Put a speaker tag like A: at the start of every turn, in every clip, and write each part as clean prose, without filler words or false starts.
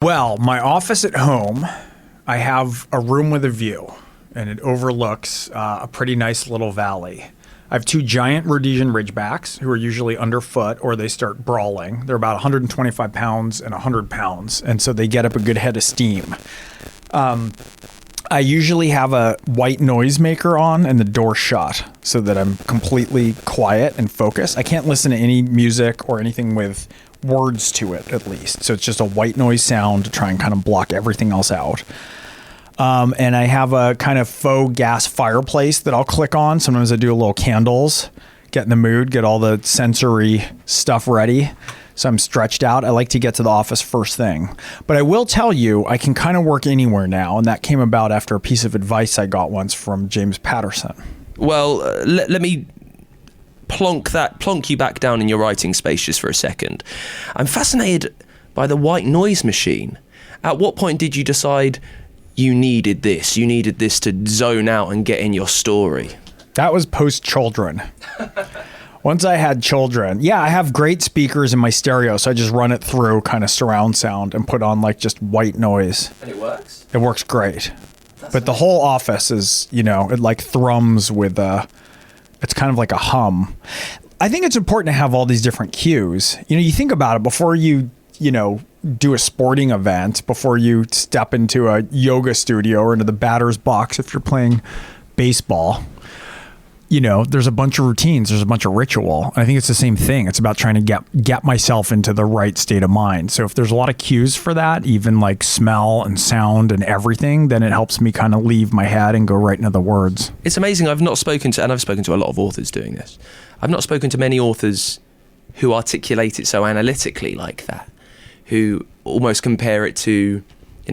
A: Well, my office at home, I have a room with a view, and it overlooks a pretty nice little valley. I have two giant Rhodesian Ridgebacks who are usually underfoot or they start brawling. They're about 125 pounds and 100 pounds, and so they get up a good head of steam. I usually have a white noisemaker on and the door shut so that I'm completely quiet and focused. I can't listen to any music or anything with words to it, at least. So it's just a white noise sound to try and kind of block everything else out. And I have a kind of faux gas fireplace that I'll click on. Sometimes I do a little candles, get in the mood, get all the sensory stuff ready. So I'm stretched out. I like to get to the office first thing. But I will tell you, I can kind of work anywhere now. And that came about after a piece of advice I got once from James Patterson.
B: Well, let me plonk you back down in your writing space just for a second. I'm fascinated by the white noise machine. At what point did you decide you needed this? You needed this to zone out and get in your story?
A: That was post-children. Once I had children, I have great speakers in my stereo, so I just run it through kind of surround sound and put on like just white noise.
B: And it works?
A: It works great. But the whole office is, it like thrums with it's kind of like a hum. I think it's important to have all these different cues. You think about it before you do a sporting event, before you step into a yoga studio or into the batter's box if you're playing baseball. There's a bunch of routines, there's a bunch of ritual. I think it's the same thing. It's about trying to get myself into the right state of mind. So if there's a lot of cues for that, even like smell and sound and everything, then it helps me kind of leave my head and go right into the words.
B: It's amazing. I've spoken to a lot of authors doing this. I've not spoken to many authors who articulate it so analytically like that, who almost compare it to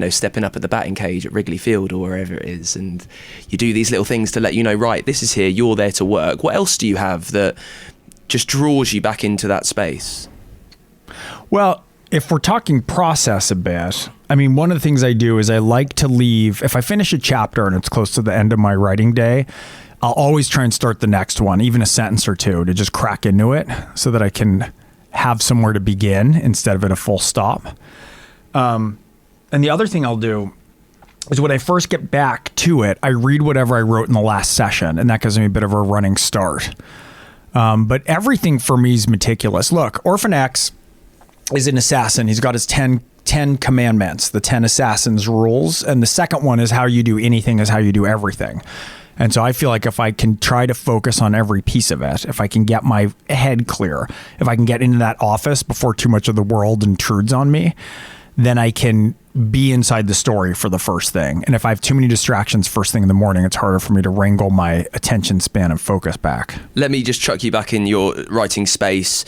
B: stepping up at the batting cage at Wrigley Field or wherever it is, and you do these little things to let you know, right, this is here, you're there to work. What else do you have that just draws you back into that space?
A: Well, if we're talking process a bit, one of the things I do is I like to leave, if I finish a chapter and it's close to the end of my writing day, I'll always try and start the next one, even a sentence or two, to just crack into it so that I can have somewhere to begin instead of at a full stop. And the other thing I'll do is when I first get back to it, I read whatever I wrote in the last session, and that gives me a bit of a running start. But everything for me is meticulous. Look, Orphan X is an assassin. He's got his 10 commandments, the 10 assassins rules. And the second one is how you do anything is how you do everything. And so I feel like if I can try to focus on every piece of it, if I can get my head clear, if I can get into that office before too much of the world intrudes on me, then I can be inside the story for the first thing. And if I have too many distractions first thing in the morning, it's harder for me to wrangle my attention span and focus back.
B: Let me just chuck you back in your writing space.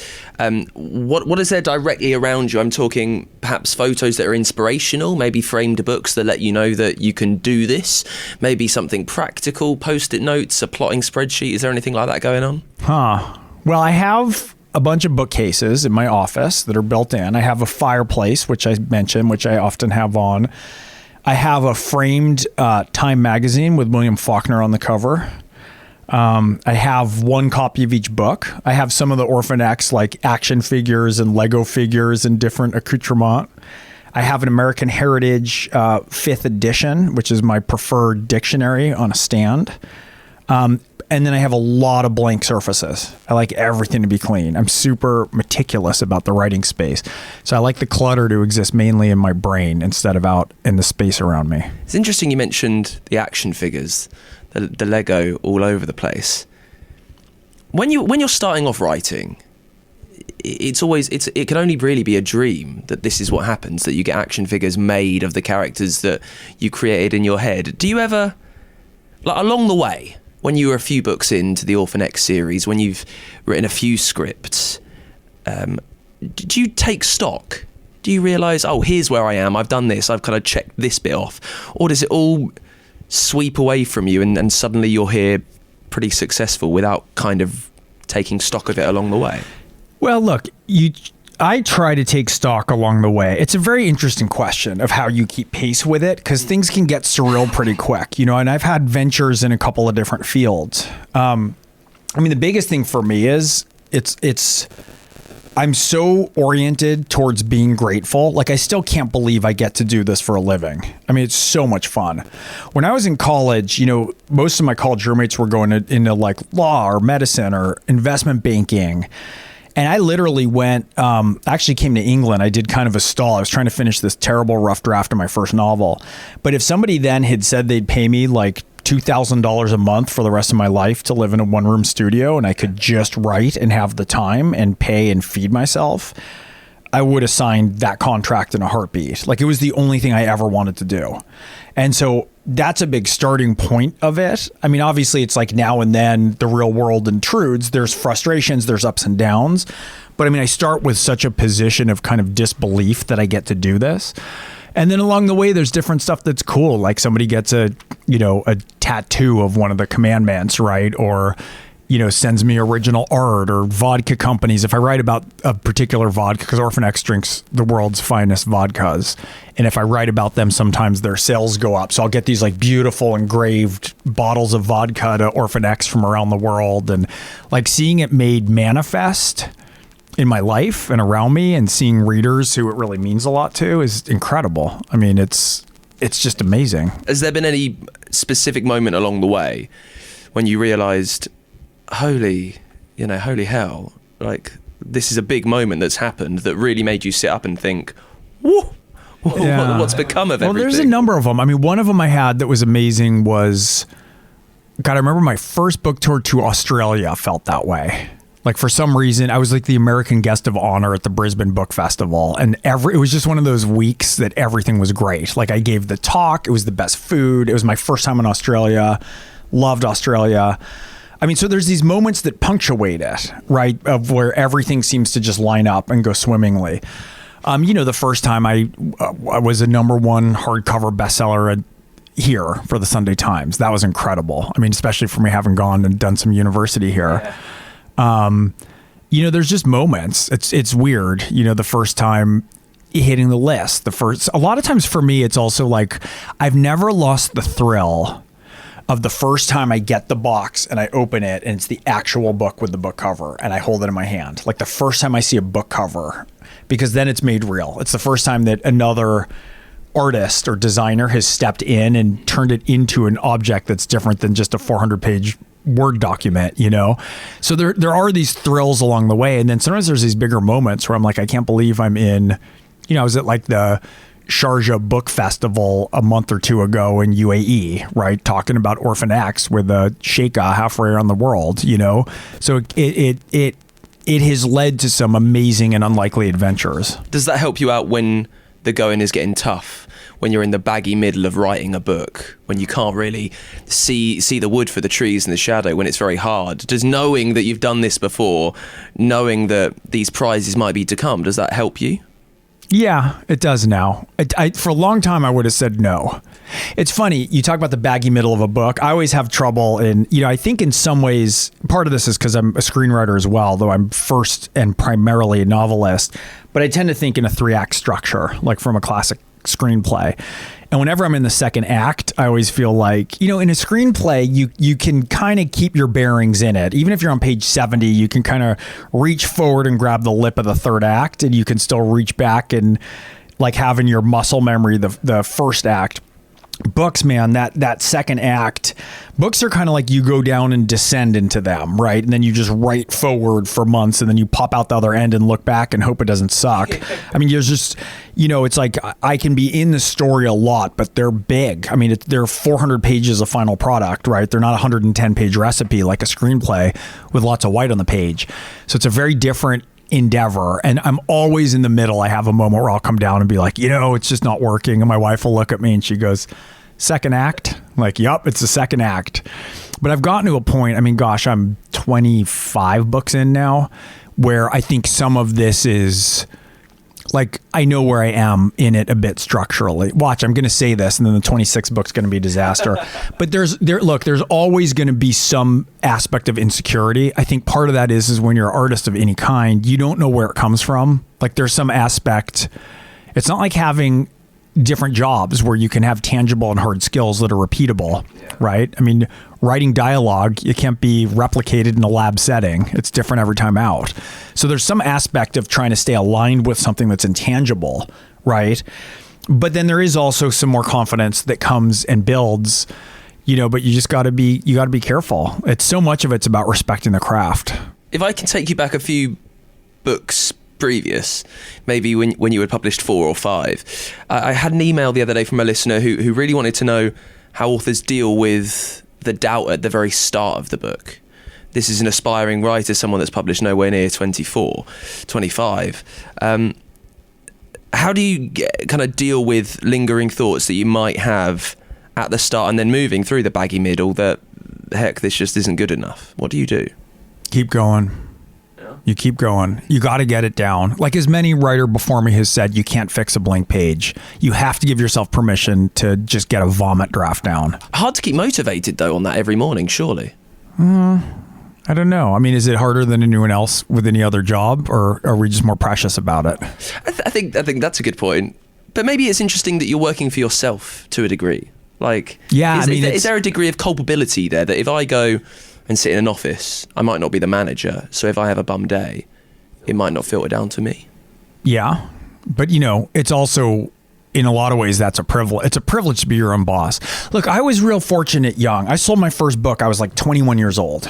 B: What is there directly around you? I'm talking perhaps photos that are inspirational, maybe framed books that let you know that you can do this, maybe something practical, post-it notes, a plotting spreadsheet. Is there anything like that going on?
A: Well, I have a bunch of bookcases in my office that are built in. I have a fireplace, which I mentioned, which I often have on. I have a framed Time magazine with William Faulkner on the cover. I have one copy of each book. I have some of the Orphan X, like action figures and Lego figures and different accoutrements. I have an American Heritage 5th edition, which is my preferred dictionary on a stand. And then I have a lot of blank surfaces. I like everything to be clean. I'm super meticulous about the writing space. So I like the clutter to exist mainly in my brain instead of out in the space around me.
B: It's interesting you mentioned the action figures, the Lego all over the place. When you're starting off writing, it can only really be a dream that this is what happens, that you get action figures made of the characters that you created in your head. Do you ever, like along the way, when you were a few books into the Orphan X series, when you've written a few scripts, do you take stock? Do you realise, here's where I am, I've done this, I've kind of checked this bit off? Or does it all sweep away from you and suddenly you're here pretty successful without kind of taking stock of it along the way?
A: Well, look, I try to take stock along the way. It's a very interesting question of how you keep pace with it, because things can get surreal pretty quick, and I've had ventures in a couple of different fields. The biggest thing for me is it's I'm so oriented towards being grateful. Like, I still can't believe I get to do this for a living. I mean, it's so much fun. When I was in college, most of my college roommates were going into like law or medicine or investment banking. And I literally went, actually came to England. I did kind of a stall. I was trying to finish this terrible rough draft of my first novel. But if somebody then had said they'd pay me like $2,000 a month for the rest of my life to live in a one-room studio and I could just write and have the time and pay and feed myself, I would have signed that contract in a heartbeat. Like, it was the only thing I ever wanted to do. And so that's a big starting point of it. I mean, obviously it's like now and then the real world intrudes. There's frustrations, there's ups and downs. But I mean, I start with such a position of kind of disbelief that I get to do this. And then along the way, there's different stuff that's cool. Like somebody gets a tattoo of one of the commandments, right? Or, sends me original art, or vodka companies. If I write about a particular vodka, because Orphan X drinks the world's finest vodkas. And if I write about them, sometimes their sales go up. So I'll get these like beautiful engraved bottles of vodka to Orphan X from around the world. And like seeing it made manifest in my life and around me, and seeing readers who it really means a lot to is incredible. I mean, it's just amazing.
B: Has there been any specific moment along the way when you realized, holy hell, like this is a big moment that's happened that really made you sit up and think, whoa, what's become of everything?
A: Well, there's a number of them. I mean, one of them I had that was amazing was, God, I remember my first book tour to Australia felt that way. Like, for some reason, I was like the American guest of honor at the Brisbane Book Festival. And it was just one of those weeks that everything was great. Like, I gave the talk. It was the best food. It was my first time in Australia. Loved Australia. I mean, so there's these moments that punctuate it, right? Of where everything seems to just line up and go swimmingly. The first time I was a #1 hardcover bestseller here for the Sunday Times. That was incredible. I mean, especially for me having gone and done some university here. Yeah. There's just moments. It's weird. The first time hitting the list, a lot of times for me, it's also like, I've never lost the thrill of the first time I get the box and I open it and it's the actual book with the book cover and I hold it in my hand. Like the first time I see a book cover, because then it's made real. It's the first time that another artist or designer has stepped in and turned it into an object that's different than just a 400-page Word document, So there are these thrills along the way. And then sometimes there's these bigger moments where I'm like, I can't believe I'm in, I was at like the Sharjah Book Festival a month or two ago in UAE, right? Talking about Orphan X with a sheikah halfway around the world, So it has led to some amazing and unlikely adventures.
B: Does that help you out when the going is getting tough? When you're in the baggy middle of writing a book, when you can't really see the wood for the trees in the shadow, when it's very hard, does knowing that you've done this before, knowing that these prizes might be to come, does that help you?
A: Yeah, it does now. For a long time, I would have said no. It's funny, you talk about the baggy middle of a book. I always have trouble in, I think in some ways, part of this is because I'm a screenwriter as well, though I'm first and primarily a novelist, but I tend to think in a 3-act structure, like from a classic screenplay. And whenever I'm in the second act, I always feel like, in a screenplay, you can kind of keep your bearings in it. Even if you're on page 70, you can kind of reach forward and grab the lip of the third act, and you can still reach back and like have in your muscle memory the first act. Books, man, that second act, books are kind of like you go down and descend into them, right? And then you just write forward for months and then you pop out the other end and look back and hope it doesn't suck. I mean, you're just, it's like I can be in the story a lot, but they're big. I mean, they're 400 pages of final product, right? They're not a 110-page recipe like a screenplay with lots of white on the page. So it's a very different endeavor, and I'm always in the middle. I have a moment where I'll come down and be like, it's just not working, and my wife will look at me and she goes, second act? I'm like, yup, it's the second act. But I've gotten to a point, I mean, gosh, I'm 25 books in now, where I think some of this is like, I know where I am in it a bit structurally. Watch, I'm going to say this, and then the 26th book's going to be a disaster. But there's always going to be some aspect of insecurity. I think part of that is when you're an artist of any kind, you don't know where it comes from. Like there's some aspect. It's not like having, different jobs where you can have tangible and hard skills that are repeatable, right? I mean, writing dialogue, it can't be replicated in a lab setting. It's different every time out. So there's some aspect of trying to stay aligned with something that's intangible, right? But then there is also some more confidence that comes and builds, but you just got to be careful. It's so much of it's about respecting the craft.
B: If I can take you back a few books previous, maybe when you had published 4 or 5, I had an email the other day from a listener who really wanted to know how authors deal with the doubt at the very start of the book. This is an aspiring writer, someone that's published nowhere near 24, 25. How do you kind of deal with lingering thoughts that you might have at the start and then moving through the baggy middle that, heck, this just isn't good enough? What do you do?
A: Keep going. You keep going. You got to get it down. Like as many writer before me has said, you can't fix a blank page. You have to give yourself permission to just get a vomit draft down. Hard
B: to keep motivated though on that every morning, surely.
A: I don't know. I mean, is it harder than anyone else with any other job, or are we just more precious about it?
B: I think that's a good point. But maybe it's interesting that you're working for yourself to a degree. Like, is there a degree of culpability there that if I go and sit in an office, I might not be the manager. So if I have a bum day, it might not filter down to me.
A: Yeah. But, it's also, in a lot of ways, that's a privilege. It's a privilege to be your own boss. Look, I was real fortunate young. I sold my first book. I was like 21 years old.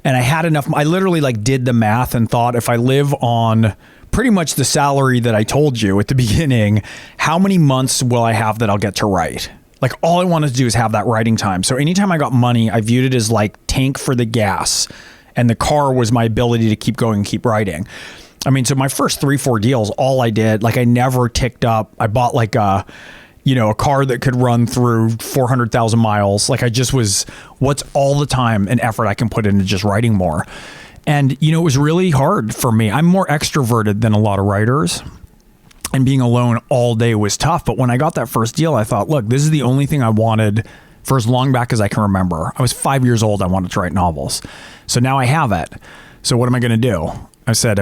A: And I had enough. I literally did the math and thought, if I live on pretty much the salary that I told you at the beginning, how many months will I have that I'll get to write? Like, all I wanted to do is have that writing time. So anytime I got money, I viewed it as like tank for the gas, and the car was my ability to keep going and keep writing. I mean, so my first 3-4 deals, all I did, I never ticked up. I bought a car that could run through 400,000 miles. I just was, what's all the time and effort I can put into just writing more. And, it was really hard for me. I'm more extroverted than a lot of writers. And being alone all day was tough. But when I got that first deal, I thought, look, this is the only thing I wanted for as long back as I can remember. I was 5 years old. I wanted to write novels. So now I have it. So what am I going to do? I said,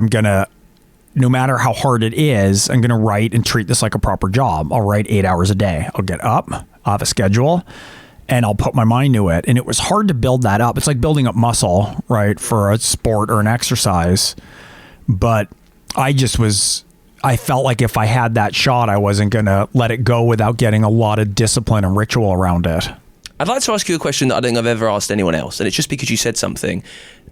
A: no matter how hard it is, I'm going to write and treat this like a proper job. I'll write 8 hours a day. I'll get up, I'll have a schedule, and I'll put my mind to it. And it was hard to build that up. It's like building up muscle, right, for a sport or an exercise. But I felt like if I had that shot, I wasn't going to let it go without getting a lot of discipline and ritual around it.
B: I'd like to ask you a question that I don't think I've ever asked anyone else. And it's just because you said something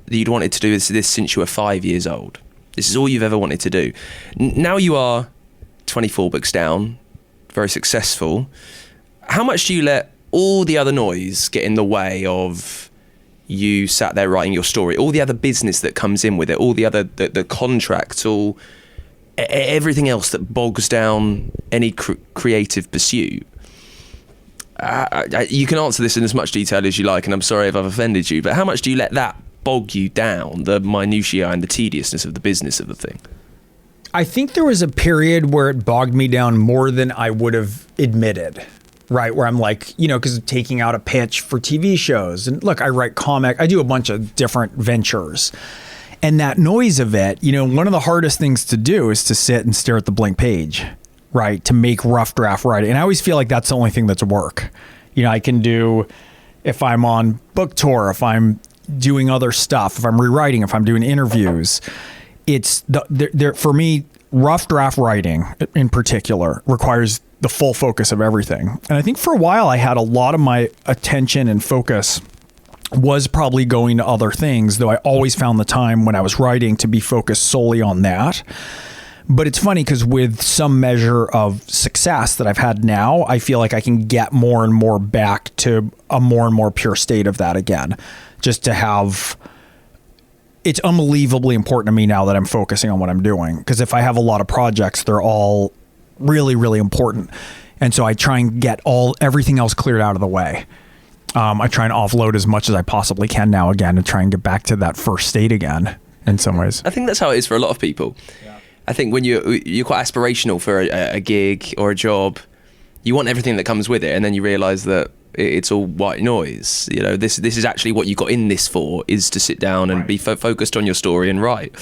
B: that you'd wanted to do this since you were 5 years old. This is all you've ever wanted to do. Now you are 24 books down, very successful. How much do you let all the other noise get in the way of you sat there writing your story, all the other business that comes in with it, all the other the contracts, everything else that bogs down any creative pursuit? You can answer this in as much detail as you like, and I'm sorry if I've offended you, but how much do you let that bog you down, the minutiae and the tediousness of the business of the thing?
A: I think there was a period where it bogged me down more than I would have admitted, right? Where I'm because of taking out a pitch for TV shows. And look, I write I do a bunch of different ventures. And that noise of it, one of the hardest things to do is to sit and stare at the blank page, right? To make rough draft writing. And I always feel like that's the only thing that's work. I can do, if I'm on book tour, if I'm doing other stuff, if I'm rewriting, if I'm doing interviews, it's for me, rough draft writing in particular requires the full focus of everything. And I think for a while I had a lot of my attention and focus was probably going to other things, though I always found the time when I was writing to be focused solely on that. But it's funny because with some measure of success that I've had now, I feel like I can get more and more back to a more and more pure state of that again. Just to have, it's unbelievably important to me now that I'm focusing on what I'm doing. Because if I have a lot of projects, they're all really, really important. And so I try and get everything else cleared out of the way. I try and offload as much as I possibly can now again and try and get back to that first state again in some ways.
B: I think that's how it is for a lot of people. Yeah. I think when you're quite aspirational for a gig or a job, you want everything that comes with it, and then you realize that it's all white noise. You know, this is actually what you got in this for, is to sit down and be focused on your story and write.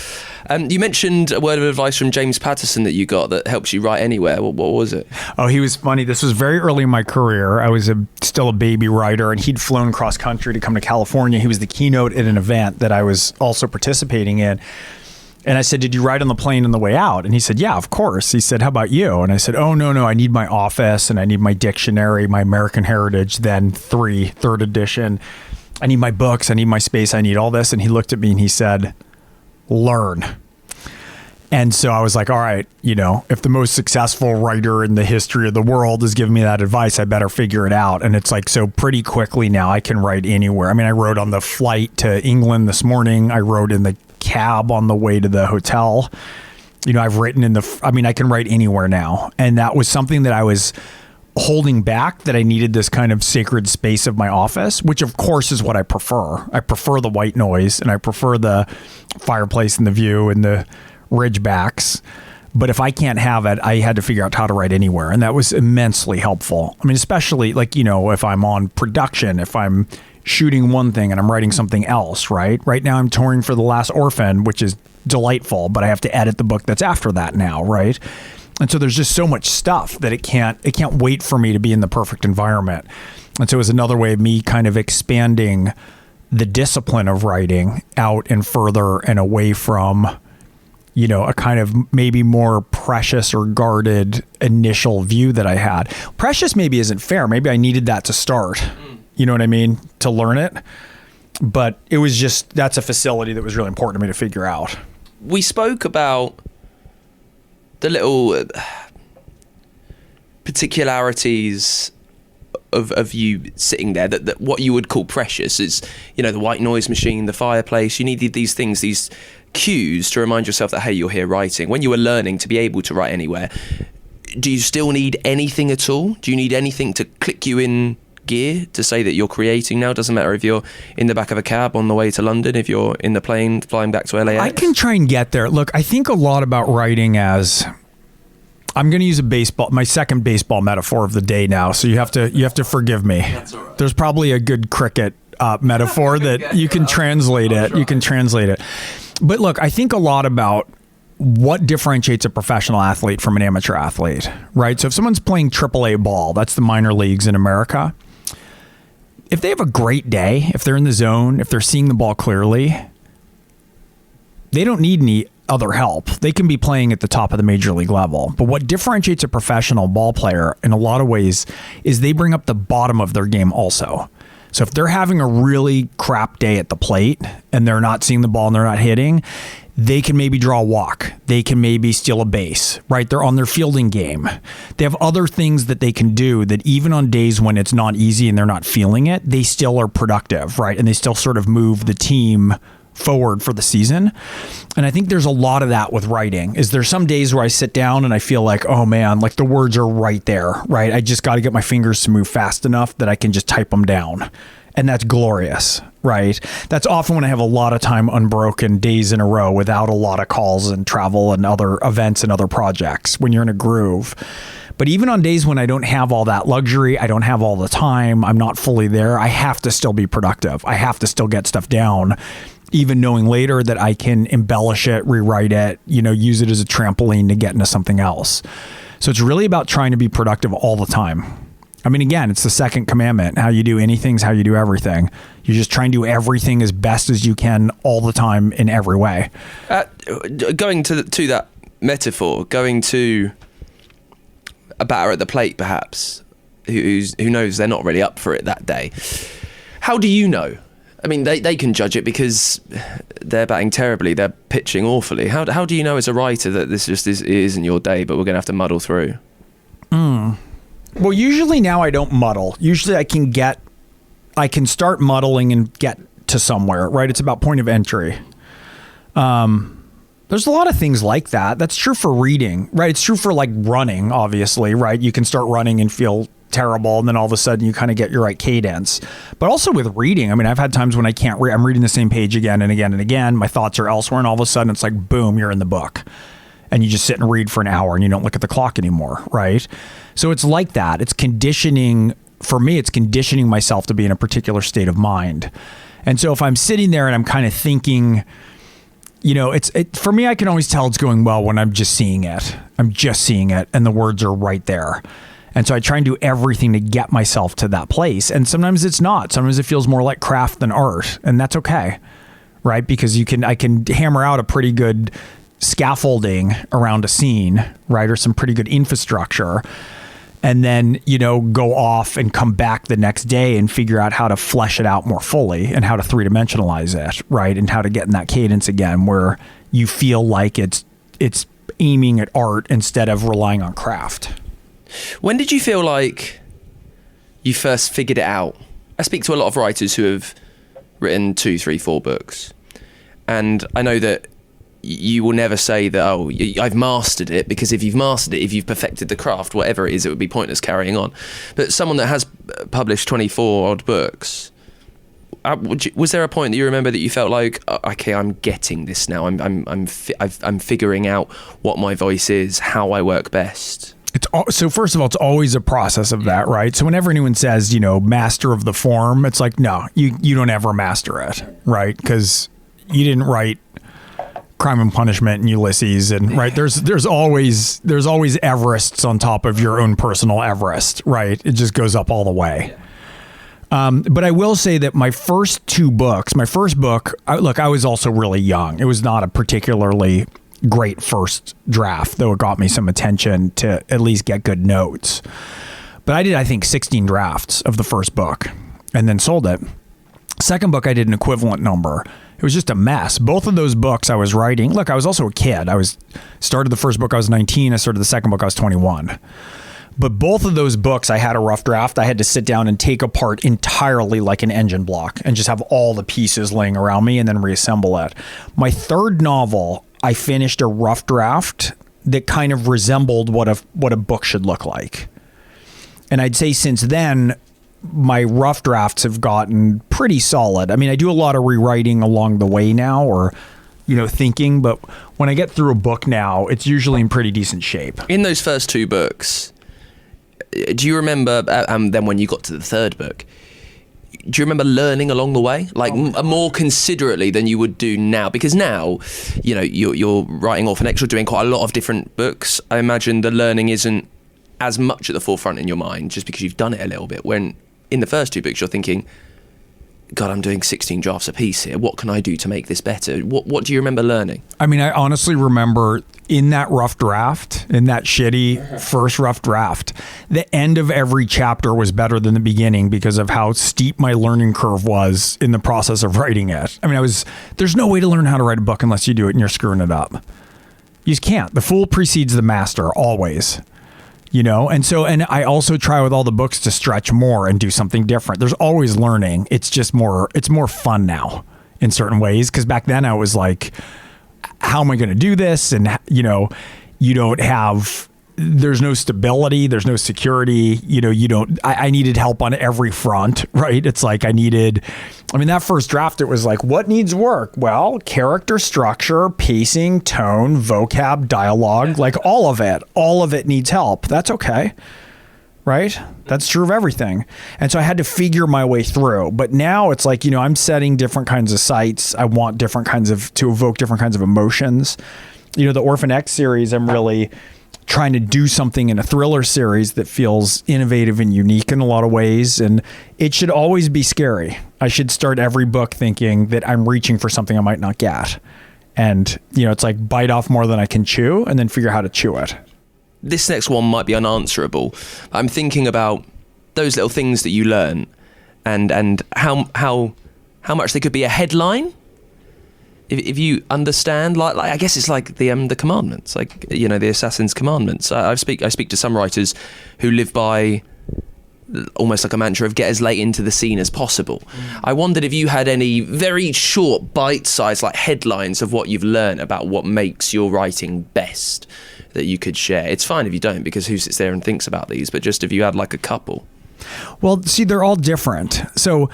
B: You mentioned a word of advice from James Patterson that you got that helps you write anywhere. What was it?
A: Oh, he was funny. This was very early in my career. I was still a baby writer, and he'd flown cross country to come to California. He was the keynote at an event that I was also participating in. And I said, did you write on the plane on the way out? And he said, yeah, of course. He said, how about you? And I said, oh, no, I need my office, and I need my dictionary, my American Heritage, then third edition. I need my books. I need my space. I need all this. And he looked at me and he said, learn. And so I was like, all right, you know, if the most successful writer in the history of the world is giving me that advice, I better figure it out. And it's like, so pretty quickly now I can write anywhere. I mean, I wrote on the flight to England this morning. I wrote in the cab on the way to the hotel. You know, I've written I can write anywhere now. And that was something that I was holding back, that I needed this kind of sacred space of my office, which of course is what I prefer. I prefer the white noise, and I prefer the fireplace and the view and the ridgebacks. But if I can't have it, I had to figure out how to write anywhere. And that was immensely helpful. I mean, especially like, you know, if I'm on production, if I'm shooting one thing and I'm writing something else, right? Right now I'm touring for The Last Orphan, which is delightful, but I have to edit the book that's after that now, right? And so there's just so much stuff that it can't wait for me to be in the perfect environment. And so it was another way of me kind of expanding the discipline of writing out and further and away from, you know, a kind of maybe more precious or guarded initial view that I had. Precious maybe isn't fair. Maybe I needed that to start. You know what I mean? To learn it. But it was just, that's a facility that was really important to me to figure out.
B: We spoke about the little particularities of you sitting there, that what you would call precious is, you know, the white noise machine, the fireplace. You needed these things, these cues to remind yourself that, hey, you're here writing. When you were learning to be able to write anywhere, do you still need anything at all? Do you need anything to click you in gear to say that you're creating now? Doesn't matter if you're in the back of a cab on the way to London, if you're in the plane flying back to LAX.
A: I can try and get there. Look, I think a lot about writing as, I'm going to use my second baseball metaphor of the day now, so you have to forgive me. That's all right. There's probably a good cricket metaphor that you can translate it. You can translate it. But look, I think a lot about what differentiates a professional athlete from an amateur athlete, right? So if someone's playing AAA ball, that's the minor leagues in America. If they have a great day, if they're in the zone, if they're seeing the ball clearly, they don't need any other help. They can be playing at the top of the major league level. But what differentiates a professional ball player in a lot of ways is they bring up the bottom of their game also. So if they're having a really crap day at the plate and they're not seeing the ball and they're not hitting, they can maybe draw a walk. They can maybe steal a base, right? They're on their fielding game. They have other things that they can do that even on days when it's not easy and they're not feeling it, they still are productive, right? And they still sort of move the team forward for the season. And I think there's a lot of that with writing. Is there some days where I sit down and I feel like, oh man, like the words are right there, right? I just got to get my fingers to move fast enough that I can just type them down. And that's glorious, right? That's often when I have a lot of time unbroken days in a row without a lot of calls and travel and other events and other projects, when you're in a groove. But even on days when I don't have all that luxury, I don't have all the time, I'm not fully there, I have to still be productive. I have to still get stuff down, even knowing later that I can embellish it, rewrite it, you know, use it as a trampoline to get into something else. So it's really about trying to be productive all the time. I mean, again, it's the second commandment. How you do anything is how you do everything. You just try and do everything as best as you can all the time in every way.
B: Going to that metaphor, going to a batter at the plate, perhaps, who knows they're not really up for it that day. How do you know? I mean, they can judge it because they're batting terribly, they're pitching awfully. How do you know as a writer that this just isn't your day, but we're going to have to muddle through?
A: Well, usually now I don't muddle. Usually I can start muddling and get to somewhere, right? It's about point of entry. There's a lot of things like that. That's true for reading, right? It's true for like running, obviously, right? You can start running and feel terrible, and then all of a sudden you kind of get your right cadence. But also with reading, I mean, I've had times when I can't read. I'm reading the same page again and again and again. My thoughts are elsewhere, and all of a sudden it's like, boom, you're in the book. And you just sit and read for an hour and you don't look at the clock anymore, right? So it's like that. It's conditioning for me, it's conditioning myself to be in a particular state of mind. And so if I'm sitting there and I'm kind of thinking, you know, for me, I can always tell it's going well when I'm just seeing it. I'm just seeing it and the words are right there. And so I try and do everything to get myself to that place. And sometimes it's not. Sometimes it feels more like craft than art. And that's okay, right? Because I can hammer out a pretty good scaffolding around a scene, right? Or some pretty good infrastructure. And then, you know, go off and come back the next day and figure out how to flesh it out more fully and how to three-dimensionalize it, right? And how to get in that cadence again where you feel like it's aiming at art instead of relying on craft.
B: When did you feel like you first figured it out? I speak to a lot of writers who have written 2, 3, 4 books. And I know that you will never say that, oh, I've mastered it, because if you've mastered it, if you've perfected the craft, whatever it is, it would be pointless carrying on. But someone that has published 24 odd books, was there a point that you remember that you felt like, okay, I'm getting this now. I'm figuring out what my voice is, how I work best.
A: So first of all, it's always a process of that, right? So whenever anyone says, you know, master of the form, it's like, no, you don't ever master it, right? Because you didn't write Crime and Punishment and Ulysses, and right, there's always Everests on top of your own personal Everest, right? It just goes up all the way. But I will say that my first book, I was also really young. It was not a particularly great first draft, though it got me some attention to at least get good notes. But I did, I think, 16 drafts of the first book and then sold it. Second book, I did an equivalent number. It was just a mess. Both of those books I was writing, look, I was also a kid. Started the first book, I was 19. I started the second book, I was 21. But both of those books, I had a rough draft. I had to sit down and take apart entirely like an engine block and just have all the pieces laying around me and then reassemble it. My third novel, I finished a rough draft that kind of resembled what a book should look like. And I'd say since then, my rough drafts have gotten pretty solid. I mean, I do a lot of rewriting along the way now, or, you know, thinking, but when I get through a book now, it's usually in pretty decent shape.
B: In those first 2 books, do you remember, then when you got to the third book, do you remember learning along the way, like more considerately than you would do now? Because now, you know, you're writing Orphan X, you're doing quite a lot of different books. I imagine the learning isn't as much at the forefront in your mind just because you've done it a little bit. When in the first 2 books, you're thinking, God, I'm doing 16 drafts a piece here. What can I do to make this better? What do you remember learning?
A: I mean, I honestly remember in that rough draft, in that shitty first rough draft, the end of every chapter was better than the beginning because of how steep my learning curve was in the process of writing it. I mean, there's no way to learn how to write a book unless you do it and you're screwing it up. You just can't. The fool precedes the master, always. You know, and I also try with all the books to stretch more and do something different. There's always learning. It's just more fun now in certain ways. Because back then I was like, how am I going to do this? And, you know, there's no stability. There's no security. You know, I needed help on every front, right? It's like that first draft, it was like, what needs work? Well, character structure, pacing, tone, vocab, dialogue, like all of it needs help. That's okay. Right? That's true of everything. And so I had to figure my way through. But now it's like, you know, I'm setting different kinds of sights. I want to evoke different kinds of emotions. You know, the Orphan X series, I'm really trying to do something in a thriller series that feels innovative and unique in a lot of ways. And it should always be scary. I should start every book thinking that I'm reaching for something I might not get. And, you know, it's like bite off more than I can chew and then figure out how to chew it.
B: This next one might be unanswerable. I'm thinking about those little things that you learn and how much they could be a headline. If you understand, like I guess it's like the commandments, like, you know, the assassin's commandments. I speak to some writers who live by almost like a mantra of get as late into the scene as possible. I wondered if you had any very short, bite-sized like headlines of what you've learned about what makes your writing best that you could share. It's fine if you don't, because who sits there and thinks about these, but just if you had like a couple.
A: Well, see, they're all different. So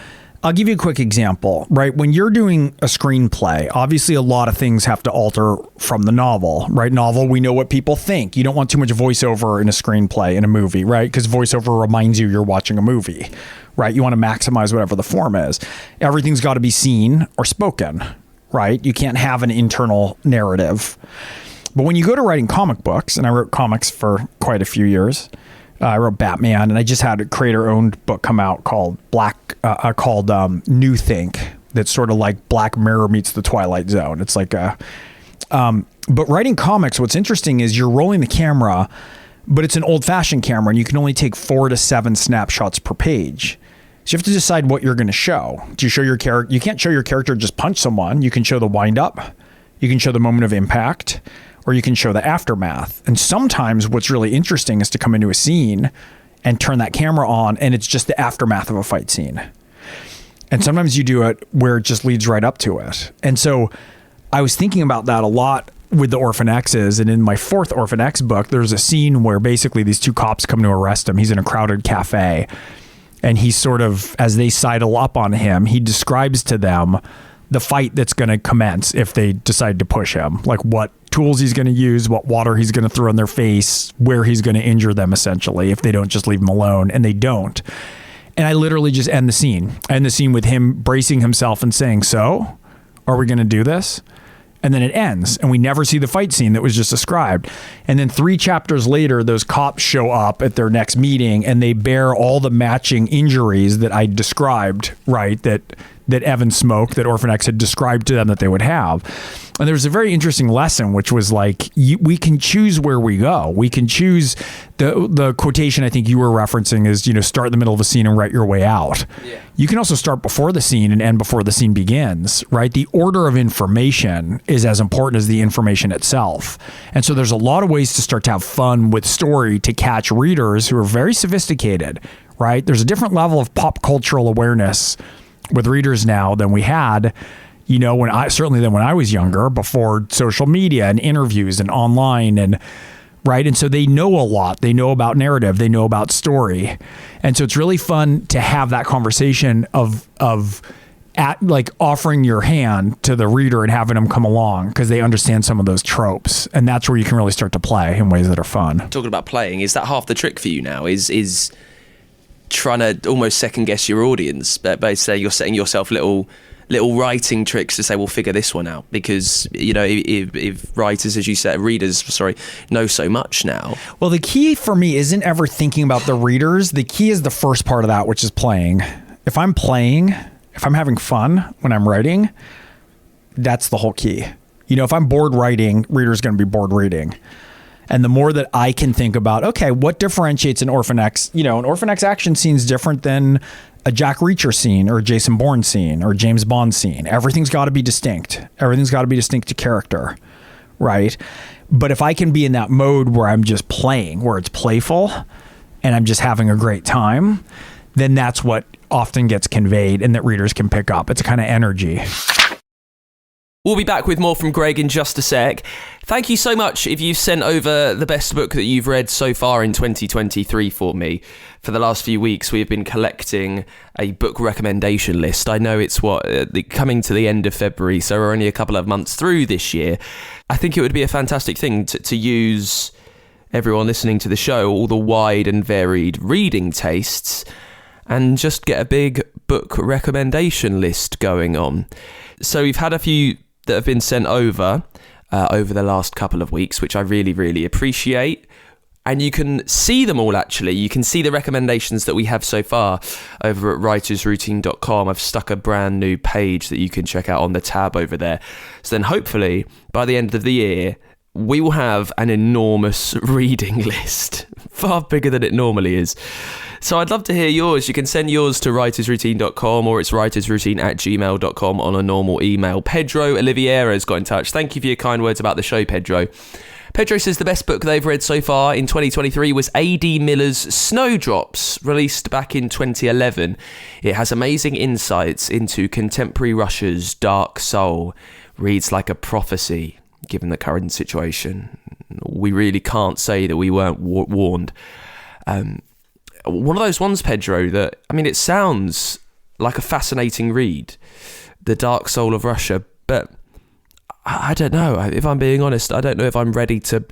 A: I'll give you a quick example, right? When you're doing a screenplay, obviously a lot of things have to alter from the novel, right? Novel, we know what people think. You don't want too much voiceover in a screenplay, in a movie, right? Because voiceover reminds you you're watching a movie, right? You want to maximize whatever the form is. Everything's got to be seen or spoken, right? You can't have an internal narrative. But when you go to writing comic books, and I wrote comics for quite a few years, I wrote Batman, and I just had a creator-owned book come out called New Think. That's sort of like Black Mirror meets the Twilight Zone. It's like but writing comics, what's interesting is you're rolling the camera, but it's an old-fashioned camera, and you can only take 4 to 7 snapshots per page. So you have to decide what you're going to show. Do you show your character? You can't show your character just punch someone. You can show the wind-up. You can show the moment of impact. Or you can show the aftermath. And sometimes what's really interesting is to come into a scene and turn that camera on, and it's just the aftermath of a fight scene. And sometimes you do it where it just leads right up to it. And so I was thinking about that a lot with the Orphan X's. And in my 4th Orphan X book, there's a scene where basically these 2 cops come to arrest him. He's in a crowded cafe. And he's sort of, as they sidle up on him, he describes to them the fight that's going to commence if they decide to push him, like what tools he's going to use, what water he's going to throw in their face, where he's going to injure them, essentially, if they don't just leave him alone. And they don't. And I literally just end the scene. I end the scene with him bracing himself and saying, "So, are we going to do this?" And then it ends, and we never see the fight scene that was just described. And then 3 chapters later, those cops show up at their next meeting, and they bear all the matching injuries that I described, right? That Evan Smoak, that Orphan X had described to them that they would have. And there was a very interesting lesson, which was like, we can choose where we go. We can choose the quotation I think you were referencing is, start in the middle of a scene and write your way out. Yeah. You can also start before the scene and end before the scene begins, right? The order of information is as important as the information itself. And so there's a lot of ways to start to have fun with story to catch readers who are very sophisticated, right? There's a different level of pop cultural awareness with readers now than we had, than when I was younger, before social media and interviews and online and right. And so they know a lot. They know about narrative. They know about story. And so it's really fun to have that conversation of like offering your hand to the reader and having them come along because they understand some of those tropes. And that's where you can really start to play in ways that are fun.
B: Talking about playing, is that half the trick for you now? Is trying to almost second guess your audience, but say you're setting yourself little writing tricks to say, we'll figure this one out, because if writers, as you said, readers, know so much now.
A: Well, the key for me isn't ever thinking about the readers. The key is the first part of that, which is playing. If I'm having fun when I'm writing, that's the whole key. If I'm bored writing, reader's going to be bored reading. And the more that I can think about, okay, what differentiates an Orphan X? An Orphan X action scene is different than a Jack Reacher scene or a Jason Bourne scene or a James Bond scene. Everything's got to be distinct. Everything's got to be distinct to character, right? But if I can be in that mode where I'm just playing, where it's playful and I'm just having a great time, then that's what often gets conveyed and that readers can pick up. It's a kind of energy.
B: We'll be back with more from Gregg in just a sec. Thank you so much if you've sent over the best book that you've read so far in 2023 for me. For the last few weeks, we have been collecting a book recommendation list. I know it's coming to the end of February, so we're only a couple of months through this year. I think it would be a fantastic thing to use everyone listening to the show, all the wide and varied reading tastes, and just get a big book recommendation list going on. So we've had a few that have been sent over the last couple of weeks, which I really, really appreciate. And you can see them all, actually. You can see the recommendations that we have so far over at writersroutine.com. I've stuck a brand new page that you can check out on the tab over there. So then hopefully by the end of the year, we will have an enormous reading list, far bigger than it normally is. So I'd love to hear yours. You can send yours to writersroutine.com or it's writersroutine@gmail.com on a normal email. Pedro Oliveira's got in touch. Thank you for your kind words about the show, Pedro. Pedro says the best book they've read so far in 2023 was A.D. Miller's Snowdrops, released back in 2011. It has amazing insights into contemporary Russia's dark soul. Reads like a prophecy, given the current situation. We really can't say that we weren't warned. One of those ones, Pedro, that, it sounds like a fascinating read, The Dark Soul of Russia. But I don't know. If I'm being honest, I don't know if I'm ready to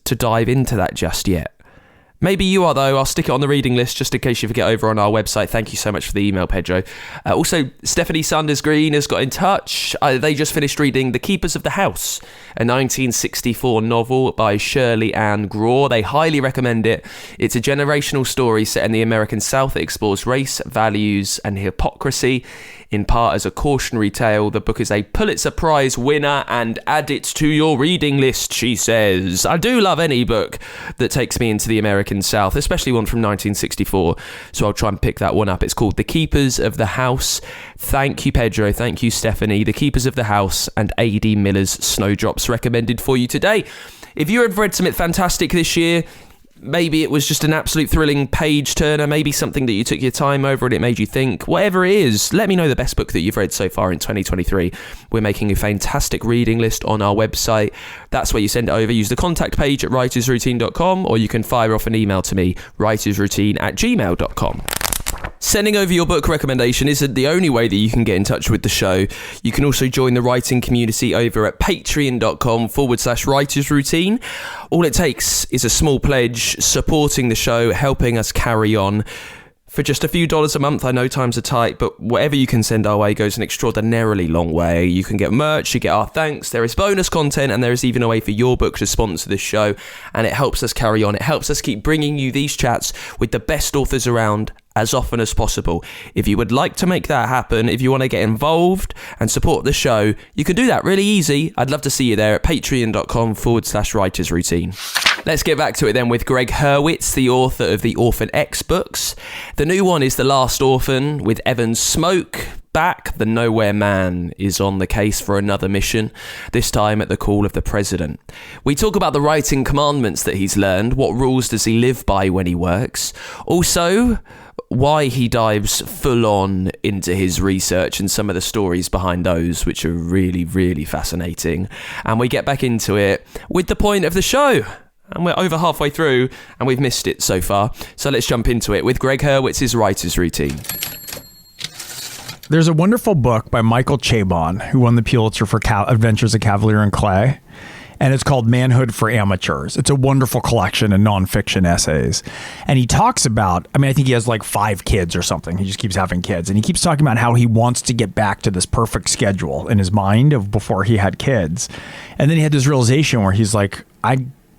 B: dive into that just yet. Maybe you are, though. I'll stick it on the reading list just in case you forget over on our website. Thank you so much for the email, Pedro. Also, Stephanie Sanders Green has got in touch. They just finished reading The Keepers of the House, a 1964 novel by Shirley Ann Graw. They highly recommend it. It's a generational story set in the American South that explores race, values, and hypocrisy. In part as a cautionary tale, the book is a Pulitzer Prize winner, and add it to your reading list, she says. I do love any book that takes me into the American South, especially one from 1964, so I'll try and pick that one up. It's called The Keepers of the House. Thank you, Pedro. Thank you, Stephanie. The Keepers of the House and A.D. Miller's Snowdrops recommended for you today. If you have read something fantastic this year, maybe it was just an absolute thrilling page turner, maybe something that you took your time over and it made you think, whatever it is, let me know the best book that you've read so far in 2023. We're making a fantastic reading list on our website. That's where you send it over. Use the contact page at writersroutine.com, or you can fire off an email to me, writersroutine@gmail.com. Sending over your book recommendation isn't the only way that you can get in touch with the show. You can also join the writing community over at patreon.com/writersroutine. All it takes is a small pledge supporting the show, helping us carry on. For just a few dollars a month, I know times are tight, but whatever you can send our way goes an extraordinarily long way. You can get merch, you get our thanks, there is bonus content, and there is even a way for your book to sponsor this show, and it helps us carry on. It helps us keep bringing you these chats with the best authors around as often as possible. If you would like to make that happen, if you want to get involved and support the show, you can do that really easy. I'd love to see you there at patreon.com/writersroutine. Let's get back to it then with Gregg Hurwitz, the author of the Orphan X books. The new one is The Last Orphan with Evan Smoak. Back, the Nowhere Man is on the case for another mission, this time at the call of the president. We talk about the writing commandments that he's learned, what rules does he live by when he works, also why he dives full on into his research and some of the stories behind those, which are really, really fascinating. And we get back into it with the point of the show. And we're over halfway through and we've missed it so far. So let's jump into it with Gregg Hurwitz's Writer's Routine.
A: There's a wonderful book by Michael Chabon, who won the Pulitzer for Adventures of Cavalier and Clay, and it's called Manhood for Amateurs. It's a wonderful collection of nonfiction essays. And he talks about, I think he has like 5 kids or something. He just keeps having kids. And he keeps talking about how he wants to get back to this perfect schedule in his mind of before he had kids. And then he had this realization where he's like,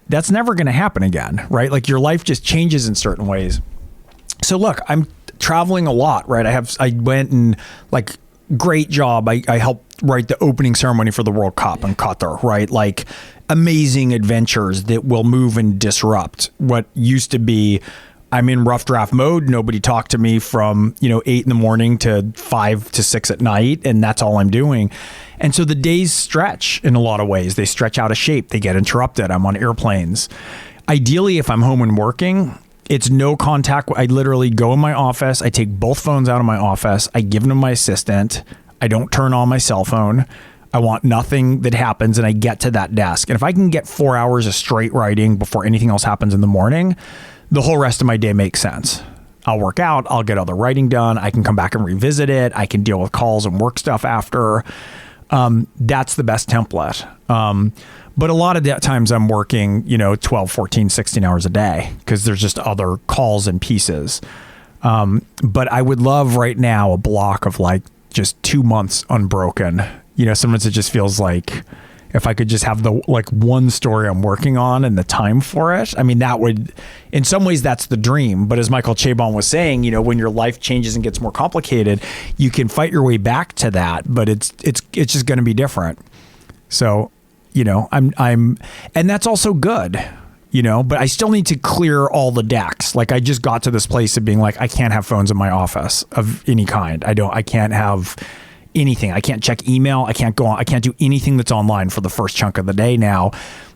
A: that's never going to happen again, right? Like your life just changes in certain ways. So look, I'm traveling a lot, right? I went and like great job. I helped write the opening ceremony for the World Cup in Qatar, right? Like amazing adventures that will move and disrupt what used to be, I'm in rough draft mode. Nobody talked to me from, 8 in the morning to 5 to 6 at night. And that's all I'm doing. And so the days stretch in a lot of ways. They stretch out of shape. They get interrupted. I'm on airplanes. Ideally, if I'm home and working, it's no contact. I literally go in my office. I take both phones out of my office. I give them to my assistant. I don't turn on my cell phone. I want nothing that happens, and I get to that desk. And if I can get 4 hours of straight writing before anything else happens in the morning, the whole rest of my day makes sense. I'll work out. I'll get other writing done. I can come back and revisit it. I can deal with calls and work stuff after. That's the best template. But a lot of the times I'm working, 12, 14, 16 hours a day because there's just other calls and pieces. But I would love right now a block of like just 2 months unbroken. Sometimes it just feels like if I could just have the like one story I'm working on and the time for it. That would, in some ways that's the dream. But as Michael Chabon was saying, when your life changes and gets more complicated, you can fight your way back to that, but it's just going to be different. So, I'm and that's also good, but I still need to clear all the decks. Like I just got to this place of being like, I can't have phones in my office of any kind. I can't have anything. I can't check email. I can't go on. I can't do anything that's online for the first chunk of the day now.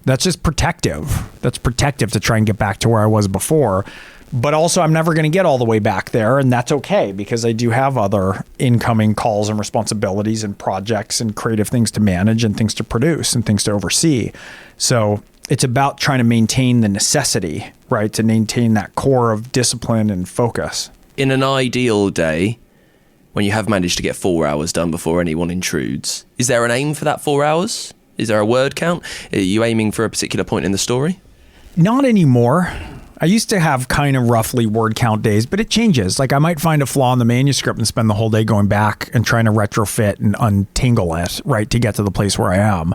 A: That's just protective. That's protective to try and get back to where I was before. But also I'm never going to get all the way back there. And that's okay because I do have other incoming calls and responsibilities and projects and creative things to manage and things to produce and things to oversee. So it's about trying to maintain the necessity, right? To maintain that core of discipline and focus.
B: In an ideal day, when you have managed to get 4 hours done before anyone intrudes. Is there an aim for that 4 hours? Is there a word count? Are you aiming for a particular point in the story?
A: Not anymore. I used to have kind of roughly word count days, but it changes. Like I might find a flaw in the manuscript and spend the whole day going back and trying to retrofit and untangle it, right, to get to the place where I am.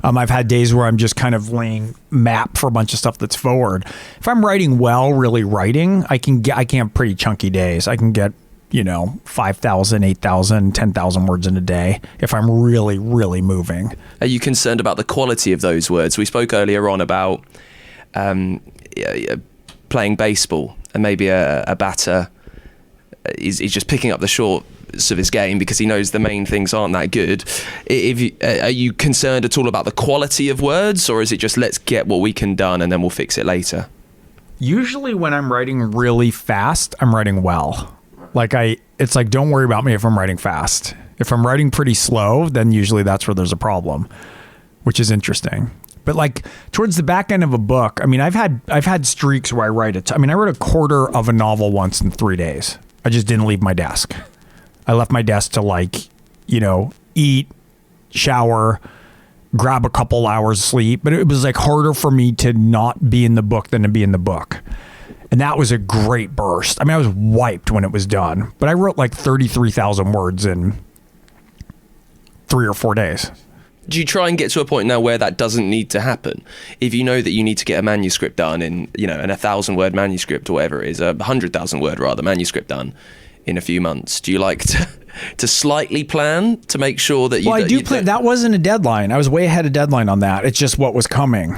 A: I've had days where I'm just kind of laying map for a bunch of stuff that's forward. If I'm writing well, really writing, I can have pretty chunky days. I can get, 5,000, 8,000, 10,000 words in a day if I'm really, really moving.
B: Are you concerned about the quality of those words? We spoke earlier on about playing baseball, and maybe a batter is just picking up the shorts of his game because he knows the main things aren't that good. Are you concerned at all about the quality of words, or is it just let's get what we can done and then we'll fix it later?
A: Usually when I'm writing really fast, I'm writing well. It's like, don't worry about me if I'm writing fast. If I'm writing pretty slow, then usually that's where there's a problem, which is interesting. But like towards the back end of a book, I mean, I've had streaks where I write it. I wrote a quarter of a novel once in 3 days. I just didn't leave my desk. I left my desk to eat, shower, grab a couple hours sleep. But it was like harder for me to not be in the book than to be in the book. And that was a great burst. I was wiped when it was done, but I wrote like 33,000 words in 3 or 4 days.
B: Do you try and get to a point now where that doesn't need to happen? If you know that you need to get a manuscript done in 1,000-word manuscript or whatever it is, 100,000-word rather manuscript done in a few months, do you like to slightly plan to make sure that you...
A: Well, I do plan. That wasn't a deadline. I was way ahead of deadline on that. It's just what was coming.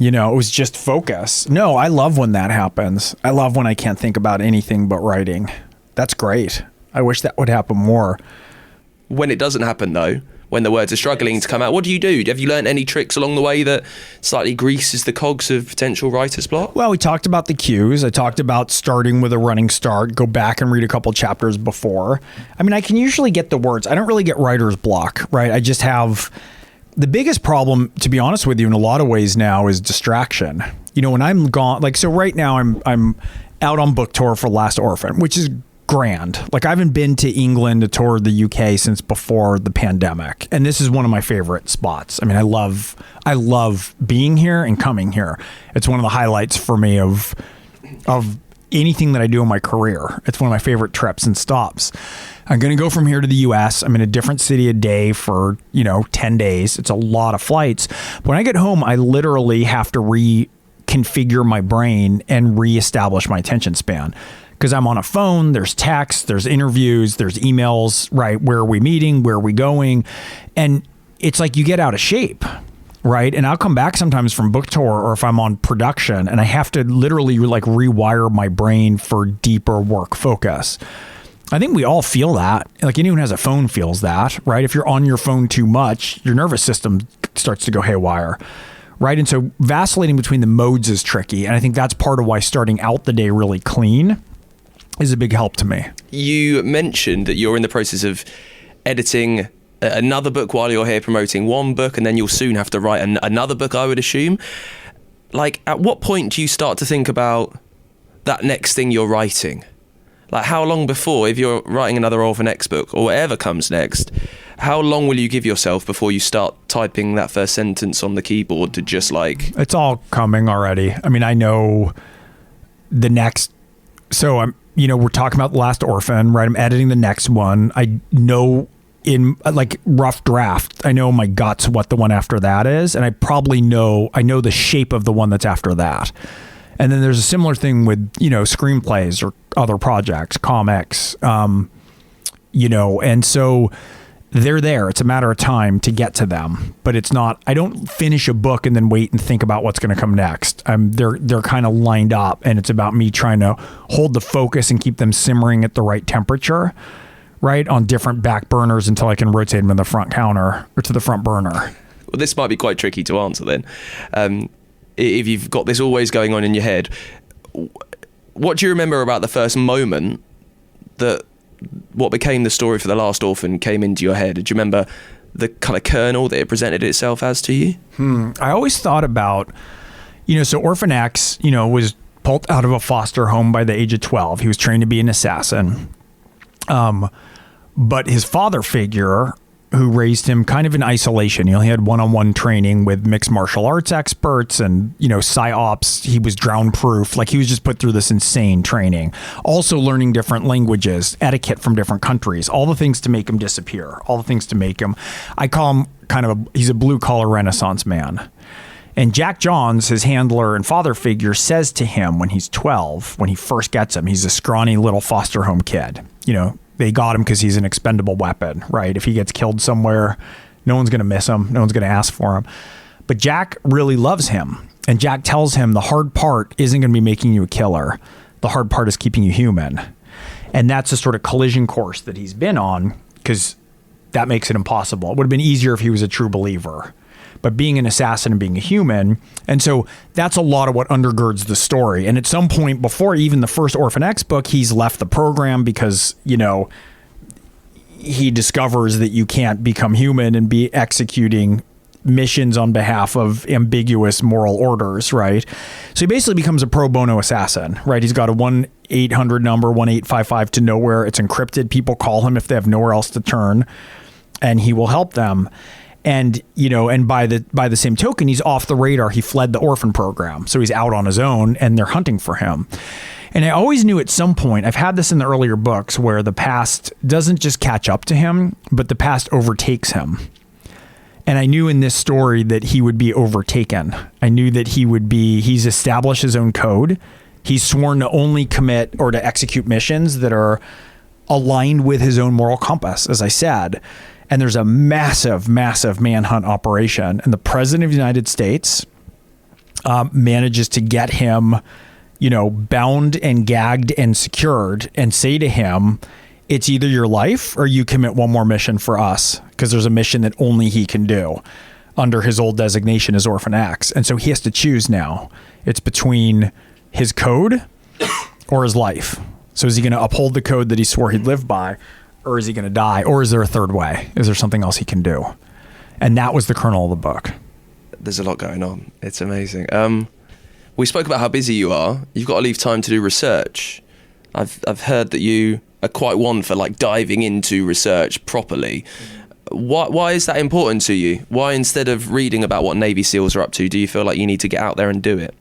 A: It was just focus. No, I love when that happens. I love when I can't think about anything but writing. That's great. I wish that would happen more.
B: When it doesn't happen, though, when the words are struggling to come out, what do you do? Have you learned any tricks along the way that slightly greases the cogs of potential writer's block?
A: Well, we talked about the cues. I talked about starting with a running start, go back and read a couple chapters before. I can usually get the words. I don't really get writer's block, right? I just have... The biggest problem, to be honest with you, in a lot of ways now is distraction. When I'm gone, so right now I'm out on book tour for Last Orphan, which is grand. I haven't been to England to tour the UK since before the pandemic. And this is one of my favorite spots. I love being here and coming here. It's one of the highlights for me of anything that I do in my career. It's one of my favorite trips and stops. I'm going to go from here to the US. I'm in a different city a day for, 10 days. It's a lot of flights. But when I get home, I literally have to reconfigure my brain and reestablish my attention span. Because I'm on a phone, there's text, there's interviews, there's emails, right? Where are we meeting? Where are we going? And it's like you get out of shape, right? And I'll come back sometimes from book tour or if I'm on production and I have to literally rewire my brain for deeper work focus. I think we all feel that. Anyone who has a phone feels that, right? If you're on your phone too much, your nervous system starts to go haywire, right? And so vacillating between the modes is tricky. And I think that's part of why starting out the day really clean is a big help to me. You
B: mentioned that you're in the process of editing another book while you're here promoting one book, and then you'll soon have to write another book, I would assume. At what point do you start to think about that next thing you're writing? How long before, if you're writing another Orphan X book or whatever comes next, how long will you give yourself before you start typing that first sentence on the keyboard to just
A: It's all coming already. I know the next... So I'm, we're talking about The Last Orphan, right? I'm editing the next one. I know in rough draft, I know my guts what the one after that is. And I know the shape of the one that's after that. And then there's a similar thing with, screenplays or other projects, comics, and so they're there. It's a matter of time to get to them, but it's not, I don't finish a book and then wait and think about what's going to come next. They're kind of lined up and it's about me trying to hold the focus and keep them simmering at the right temperature, right? On different back burners until I can rotate them to the front counter or to the front burner.
B: Well, this might be quite tricky to answer then. If you've got this always going on in your head, what do you remember about the first moment that what became the story for The Last Orphan came into your head? Do you remember the kind of kernel that it presented itself as to you?
A: I always thought about, so Orphan X, was pulled out of a foster home by the age of 12. He was trained to be an assassin. But his father figure, who raised him kind of in isolation. He had one-on-one training with mixed martial arts experts and, psyops. He was drown proof. Like, he was just put through this insane training. Also learning different languages, etiquette from different countries, all the things to make him disappear, all the things to make him, I call him he's a blue collar Renaissance man. And Jack Johns, his handler and father figure, says to him when he's 12, when he first gets him, he's a scrawny little foster home kid, they got him because he's an expendable weapon, right? If he gets killed somewhere, no one's going to miss him. No one's going to ask for him. But Jack really loves him. And Jack tells him the hard part isn't going to be making you a killer. The hard part is keeping you human. And that's a sort of collision course that he's been on, because that makes it impossible. It would have been easier if he was a true believer. But being an assassin and being a human. And so that's a lot of what undergirds the story. And at some point before even the first Orphan X book, he's left the program because, he discovers that you can't become human and be executing missions on behalf of ambiguous moral orders, right? So he basically becomes a pro bono assassin, right? He's got a 1-800 number, 1-855 to nowhere. It's encrypted. People call him if they have nowhere else to turn, and he will help them. And, and by the same token, he's off the radar. He fled the orphan program. So he's out on his own and they're hunting for him. And I always knew at some point, I've had this in the earlier books, where the past doesn't just catch up to him, but the past overtakes him. And I knew in this story that he would be overtaken. I knew that he's established his own code. He's sworn to only commit or to execute missions that are aligned with his own moral compass, as I said. And there's a massive, massive manhunt operation. And the president of the United States manages to get him, bound and gagged and secured, and say to him, it's either your life or you commit one more mission for us, because there's a mission that only he can do under his old designation as Orphan X. And so he has to choose now. It's between his code or his life. So is he going to uphold the code that he swore he'd live by? Or is he going to die? Or is there a third way? Is there something else he can do? And that was the kernel of the book.
B: There's a lot going on. It's amazing. We spoke about how busy you are. You've got to leave time to do research. I've heard that you are quite one for diving into research properly. Why is that important to you? Why, instead of reading about what Navy SEALs are up to, do you feel like you need to get out there and do it?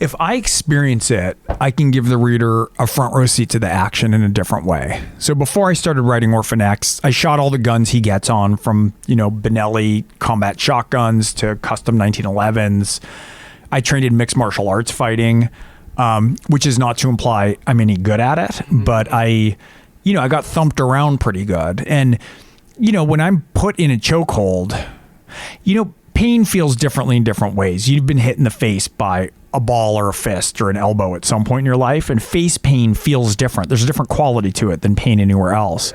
A: If I experience it, I can give the reader a front row seat to the action in a different way. So before I started writing Orphan X, I shot all the guns he gets on, from, Benelli combat shotguns to custom 1911s. I trained in mixed martial arts fighting, which is not to imply I'm any good at it, but I got thumped around pretty good. And, when I'm put in a chokehold, pain feels differently in different ways. You've been hit in the face by a ball or a fist or an elbow at some point in your life, and face pain feels different. There's a different quality to it than pain anywhere else.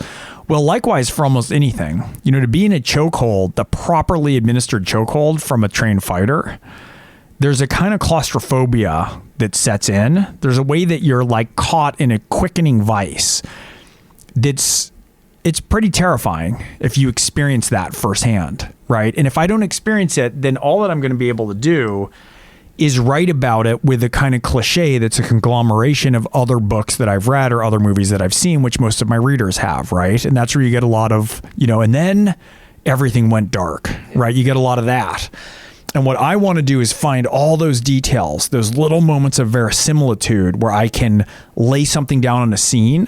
A: Well, likewise for almost anything. To be in a chokehold, the properly administered chokehold from a trained fighter, there's a kind of claustrophobia that sets in. There's a way that you're caught in a quickening vice. It's pretty terrifying if you experience that firsthand, right? And if I don't experience it, then all that I'm going to be able to do is write about it with a kind of cliche that's a conglomeration of other books that I've read or other movies that I've seen, which most of my readers have, right? And that's where you get a lot of, and then everything went dark, right? You get a lot of that. And what I want to do is find all those details, those little moments of verisimilitude where I can lay something down on a scene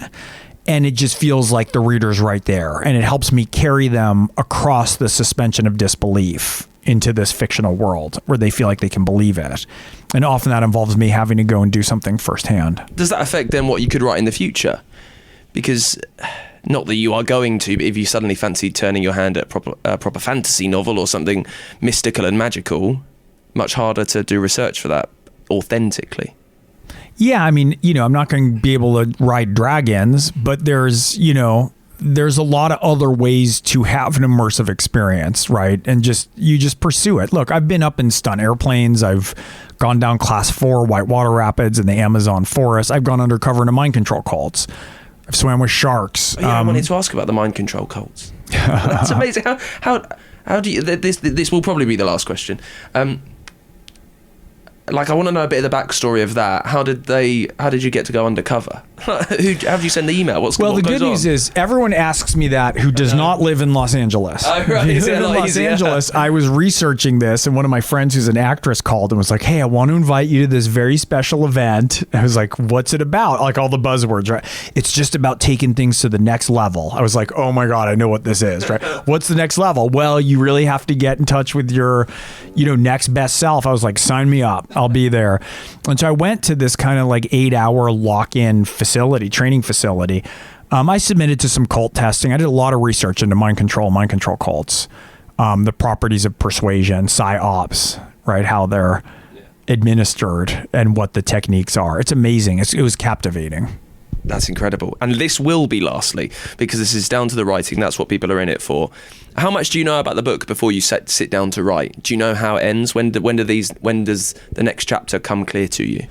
A: and it just feels like the reader's right there. And it helps me carry them across the suspension of disbelief into this fictional world where they feel like they can believe it. And often that involves me having to go and do something firsthand.
B: Does that affect then what you could write in the future? Because not that you are going to, but if you suddenly fancy turning your hand at a proper fantasy novel or something mystical and magical, much harder to do research for that authentically.
A: Yeah, I mean, I'm not going to be able to ride dragons, but there's a lot of other ways to have an immersive experience, right? And you just pursue it. Look, I've been up in stunt airplanes. I've gone down class 4 whitewater rapids in the Amazon forest. I've gone undercover into mind control cults. I've swam with sharks.
B: Oh, yeah, I wanted to ask about the mind control cults. That's amazing. How do you? This will probably be the last question. like, I want to know a bit of the backstory of that. How did you get to go undercover? How did you send the email? What
A: the good
B: goes on?
A: news is everyone asks me that who does not live in Los Angeles.
B: Oh, right.
A: If you live in Los Angeles, I was researching this, and one of my friends who's an actress called and was like, hey, I want to invite you to this very special event. I was like, what's it about? Like all the buzzwords, right? It's just about taking things to the next level. I was like, oh my God, I know what this is, right? What's the next level? Well, you really have to get in touch with your, next best self. I was like, sign me up. I'll be there. And so I went to this kind of like 8-hour lock-in training facility. I submitted to some cult testing. I did a lot of research into mind control cults, the properties of persuasion, psyops, right? How they're administered and what the techniques are. It's amazing. It was captivating.
B: That's incredible. And this will be lastly, because this is down to the writing. That's what people are in it for. How much do you know about the book before you sit down to write? Do you know how it ends? When does the next chapter come clear to you?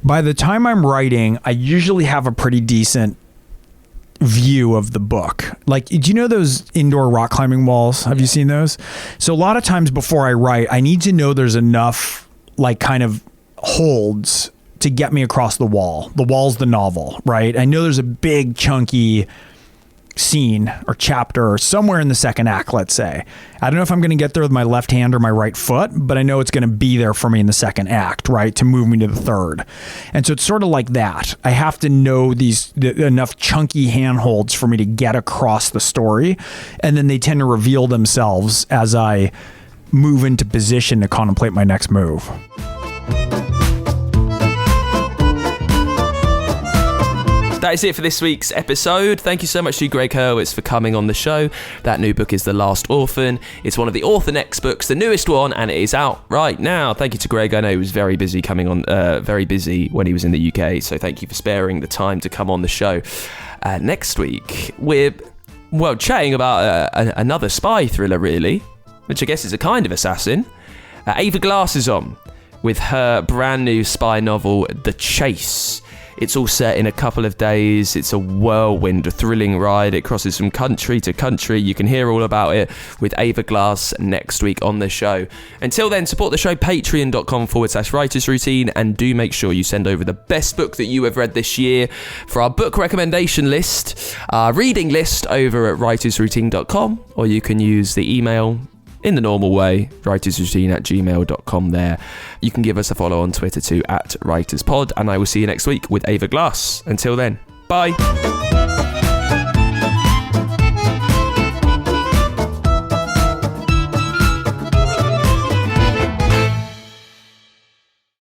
A: By the time I'm writing, I usually have a pretty decent view of the book. Like, do you know those indoor rock climbing walls? Have you seen those? So a lot of times before I write, I need to know there's enough like kind of holds to get me across the wall. The wall's the novel, right? I know there's a big chunky scene or chapter or somewhere in the second act, let's say. I don't know if I'm going to get there with my left hand or my right foot, but I know it's going to be there for me in the second act, right? To move me to the third. And so it's sort of like that. I have to know enough chunky handholds for me to get across the story. And then they tend to reveal themselves as I move into position to contemplate my next move.
B: That is it for this week's episode. Thank you so much to Gregg Hurwitz for coming on the show. That new book is The Last Orphan. It's one of the Orphan X books, the newest one, and it is out right now. Thank you to Gregg. I know he was very busy very busy when he was in the UK, so thank you for sparing the time to come on the show. Next week, we're chatting about another spy thriller, really, which I guess is a kind of assassin. Ava Glass is on with her brand new spy novel, The Chase. It's all set in a couple of days. It's a whirlwind, a thrilling ride. It crosses from country to country. You can hear all about it with Ava Glass next week on the show. Until then, support the show, patreon.com/writers routine, and do make sure you send over the best book that you have read this year for our book recommendation list, our reading list over at writersroutine.com, or you can use the email in the normal way, writersroutine@gmail.com there. You can give us a follow on Twitter too, @writerspod, and I will see you next week with Ava Glass. Until then, bye.